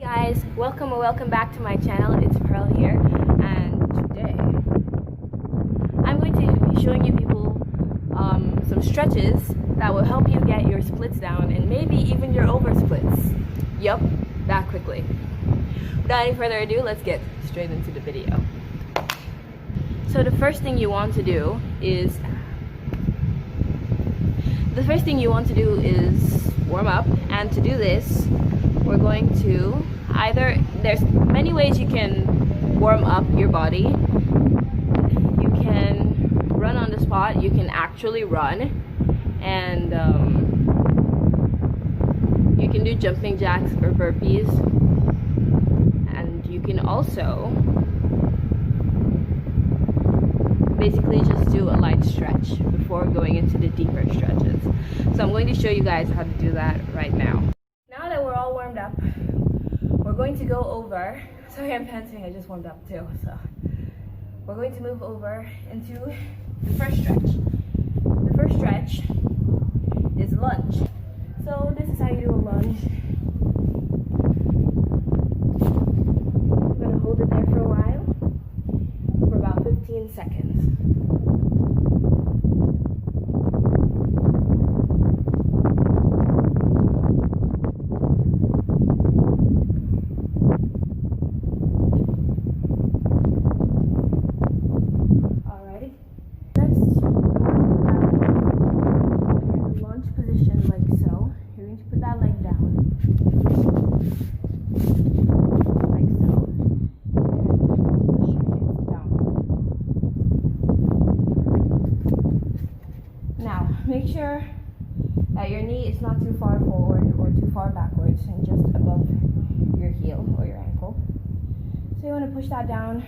Hey guys, welcome back to my channel. It's Pearl here, and today I'm going to be showing you people some stretches that will help you get your splits down and maybe even your oversplits. Yup, that quickly. Without any further ado, let's get straight into the video. So the first thing you want to do is warm up, and to do this we're going to there's many ways you can warm up your body. You can run on the spot, you can actually run, and you can do jumping jacks or burpees, and you can also basically just do a light stretch before going into the deeper stretches. So I'm going to show you guys how to do that right now. Now that we're all warmed up, we're going to go over, sorry I'm panting, I just warmed up too, so we're going to move over into the first stretch. The first stretch is lunge. So this is how you do a lunge. I'm going to hold it there for a while, for about 15 seconds. Make sure that your knee is not too far forward or too far backwards and just above your heel or your ankle. So you want to push that down.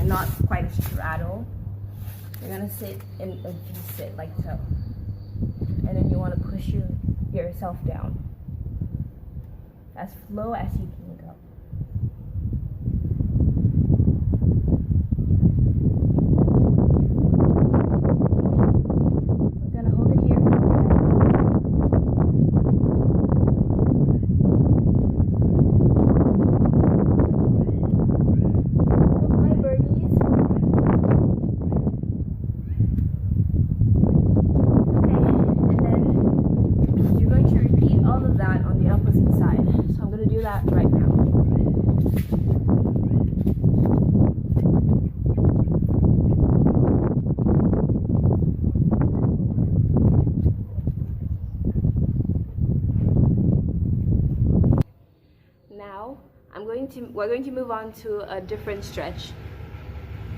Not quite a straddle. You're gonna sit in a V-sit like so, and then you want to push yourself down as low as you can go. We're gonna hold it here for a while. That right now. Now we're going to move on to a different stretch.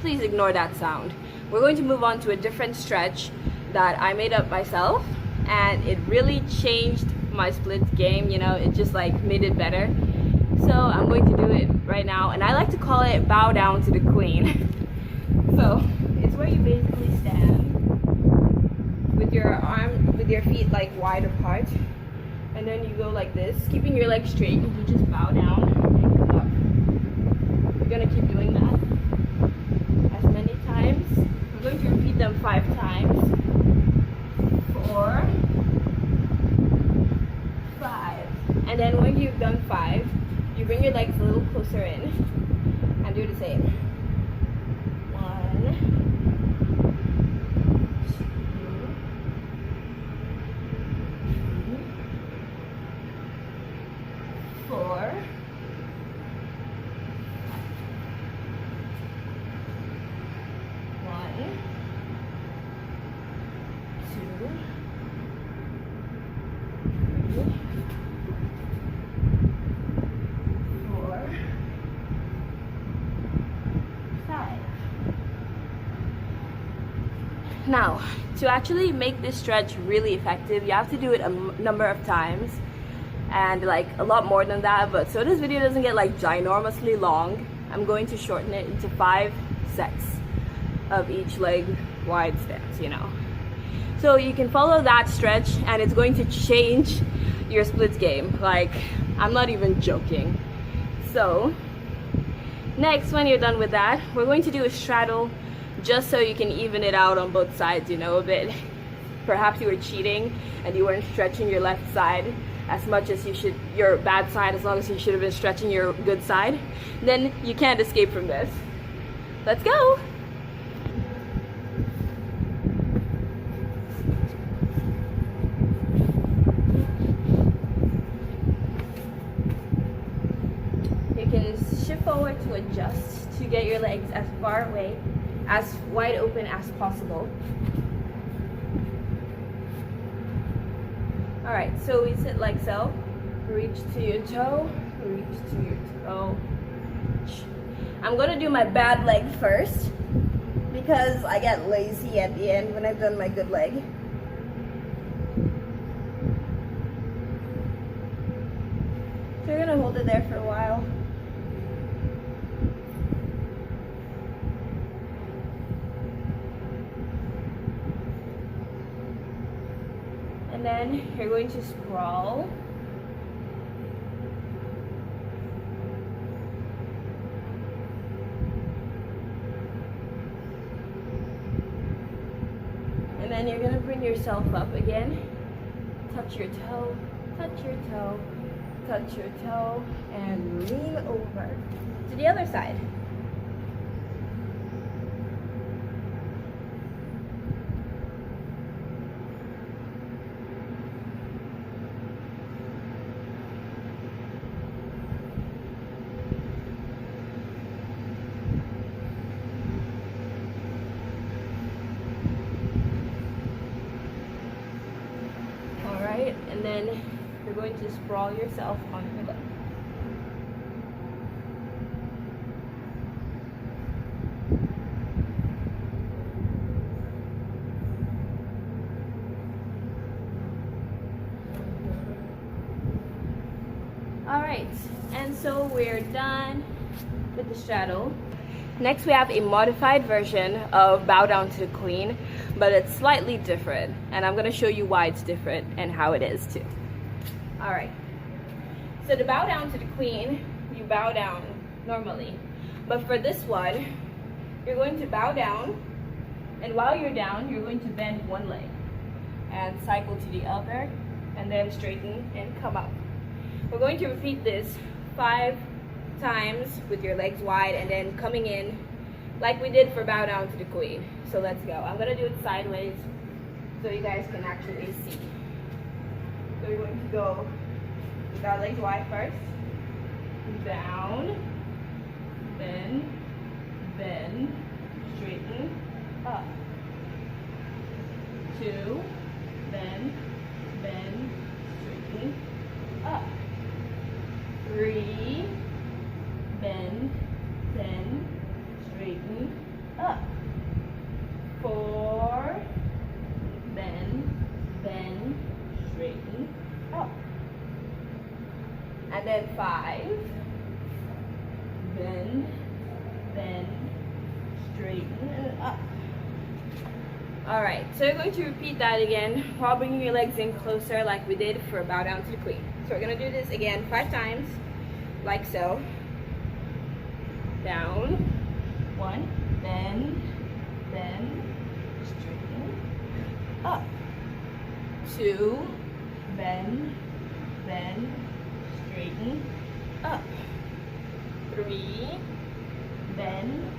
Please ignore that sound. We're going to move on to a different stretch that I made up myself, and it really changed my split game, you know, it just like made it better. So I'm going to do it right now, and I like to call it bow down to the queen. So it's where you basically stand with your feet like wide apart, and then you go like this, keeping your legs straight, and you just bow down and come up. We're gonna keep doing that as many times. We're going to repeat them 5 times. 4, 5, and then when you've done 5, you bring your legs a little closer in and do the same. 1, 2, 3, 4, 1, 2, 3, 4, Now, to actually make this stretch really effective, you have to do it a number of times, and like a lot more than that. But so this video doesn't get like ginormously long, I'm going to shorten it into 5 sets of each leg wide stance, you know. So you can follow that stretch and it's going to change your splits game. Like, I'm not even joking. So next, when you're done with that, we're going to do a straddle, just so you can even it out on both sides, you know, a bit. Perhaps you were cheating and you weren't stretching your left side as much as you should, your bad side, as long as you should have been stretching your good side. Then you can't escape from this. Let's go! You can shift forward to adjust to get your legs as far away, as wide open as possible. Alright, so we sit like so. Reach to your toe, reach to your toe. I'm gonna do my bad leg first because I get lazy at the end when I've done my good leg. So you're gonna hold it there for a while. And then you're going to sprawl. And then you're going to bring yourself up again. Touch your toe, touch your toe, touch your toe, and lean over to the other side. And then you're going to sprawl yourself on your leg. Alright, and so we're done with the straddle. Next we have a modified version of bow down to the queen, but it's slightly different, and I'm going to show you why it's different and how it is too. Alright, so to bow down to the queen, you bow down normally, but for this one, you're going to bow down, and while you're down, you're going to bend one leg and cycle to the other, and then straighten and come up. We're going to repeat this 5 times with your legs wide and then coming in like we did for bow down to the queen. So let's go. I'm gonna do it sideways so you guys can actually see. So we're going to go with our legs wide first. Down, bend, bend, straighten, up. 2, bend, bend, straighten, up. 3, bend, bend, straighten, up. 4, bend, bend, straighten, up. And then 5, bend, bend, straighten, and up. Alright, so you're going to repeat that again while bringing your legs in closer like we did for bow down to the queen. So we're going to do this again 5 times, like so. Down, 1, bend, bend, straighten, up. 2, bend, bend, straighten, up. 3, bend,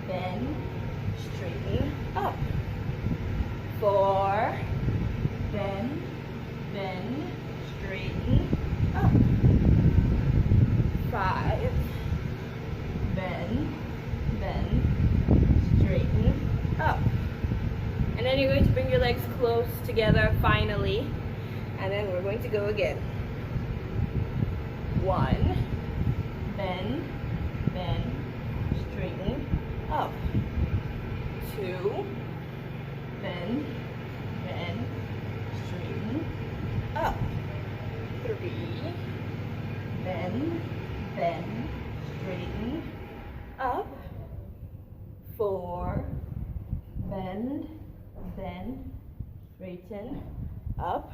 bend, straighten, up. 4, bend, bend, straighten, up. 5, bend, bend, straighten, up. And then you're going to bring your legs close together finally, and then we're going to go again. 1, bend, bend, straighten, up. 2, bend, bend, straighten, up, 4, bend, bend, straighten, up,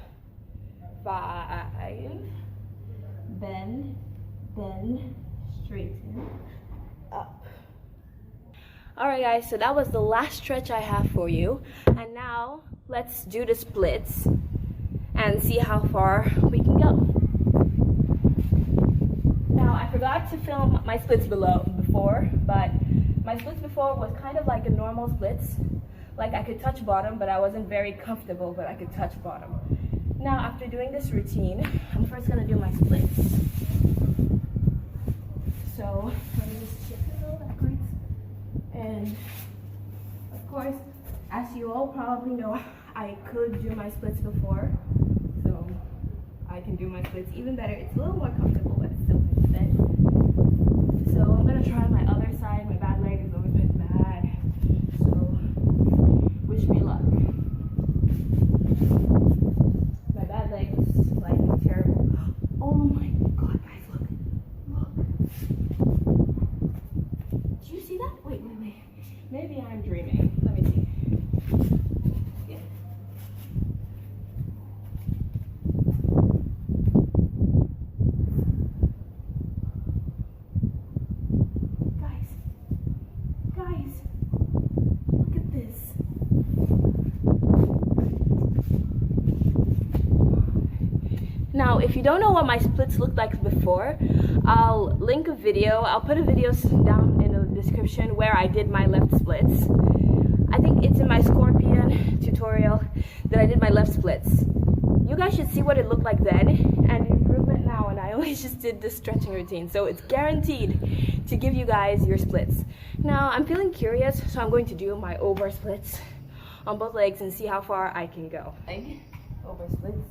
5, bend, bend, straighten, up. Alright guys, so that was the last stretch I have for you, and now let's do the splits and see how far we can go. Now I forgot to film my splits before, but my splits before was kind of like a normal splits. Like I could touch bottom, but I wasn't very comfortable, but I could touch bottom. Now after doing this routine, I'm first gonna do my splits. So let me just shift a little backwards. And of course, as you all probably know, I could do my splits before. So I can do my splits even better. It's a little more comfortable, but it still fits fit. So I'm gonna try my other side. My bad leg has always been bad. So wish me luck. My bad leg is like terrible. Oh my god, guys, look. Do you see that? Wait. Maybe I'm dreaming. Let me see. Yeah. Guys, look at this. Now, if you don't know what my splits looked like before, I'll link a video. I'll put a video down in the description where I did my left splits. I think it's in my scorpion tutorial that I did my left splits. You guys should see what it looked like then and the improvement now, and I only just did this stretching routine, so it's guaranteed to give you guys your splits. Now I'm feeling curious, so I'm going to do my over splits on both legs and see how far I can go. Over splits.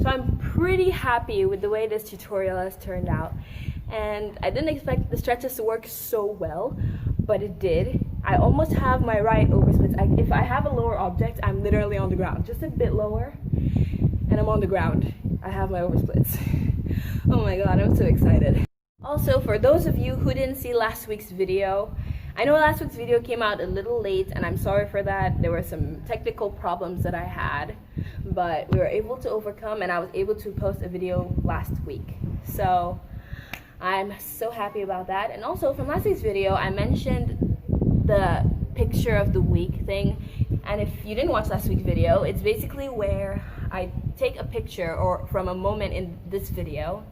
I'm pretty happy with the way this tutorial has turned out, and I didn't expect the stretches to work so well, but it did. I almost have my right oversplits. If I have a lower object, I'm literally on the ground, just a bit lower, and I'm on the ground. I have my oversplits. Oh my god, I'm so excited. Also, for those of you who didn't see last week's video, I know last week's video came out a little late, and I'm sorry for that. There were some technical problems that I had, but we were able to overcome, and I was able to post a video last week. So I'm so happy about that. And also from last week's video, I mentioned the picture of the week thing. And if you didn't watch last week's video, it's basically where I take a picture or from a moment in this video,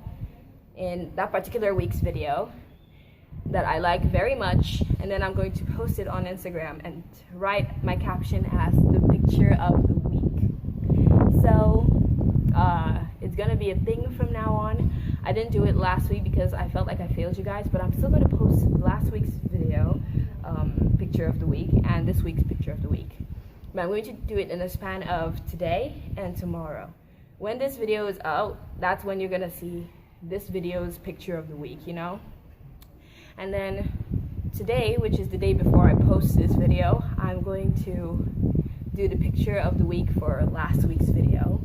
in that particular week's video, that I like very much, and then I'm going to post it on Instagram and write my caption as the picture of the week. So it's gonna be a thing from now on. I didn't do it last week because I felt like I failed you guys, but I'm still gonna post last week's video picture of the week and this week's picture of the week. But I'm going to do it in the span of today and tomorrow. When this video is out, that's when you're gonna see this video's picture of the week, you know? And then today, which is the day before I post this video, I'm going to do the picture of the week for last week's video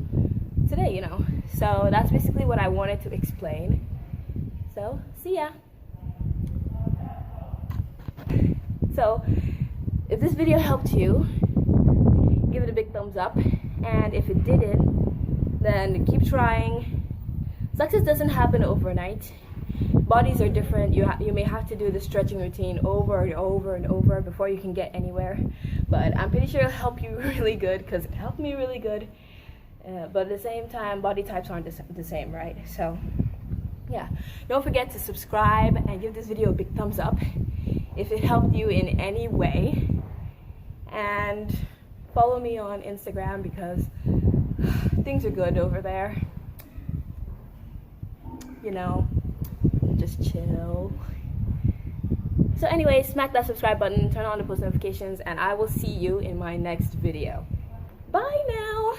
today, you know. So that's basically what I wanted to explain. So, see ya! So, if this video helped you, give it a big thumbs up. And if it didn't, then keep trying. Success doesn't happen overnight. Bodies are different. You may have to do the stretching routine over and over and over before you can get anywhere. But I'm pretty sure it'll help you really good, because it helped me really good. but at the same time, body types aren't the same, right? So yeah, don't forget to subscribe and give this video a big thumbs up if it helped you in any way, and follow me on Instagram because things are good over there, you know, just chill. So anyway, smack that subscribe button, turn on the post notifications, and I will see you in my next video. Bye now.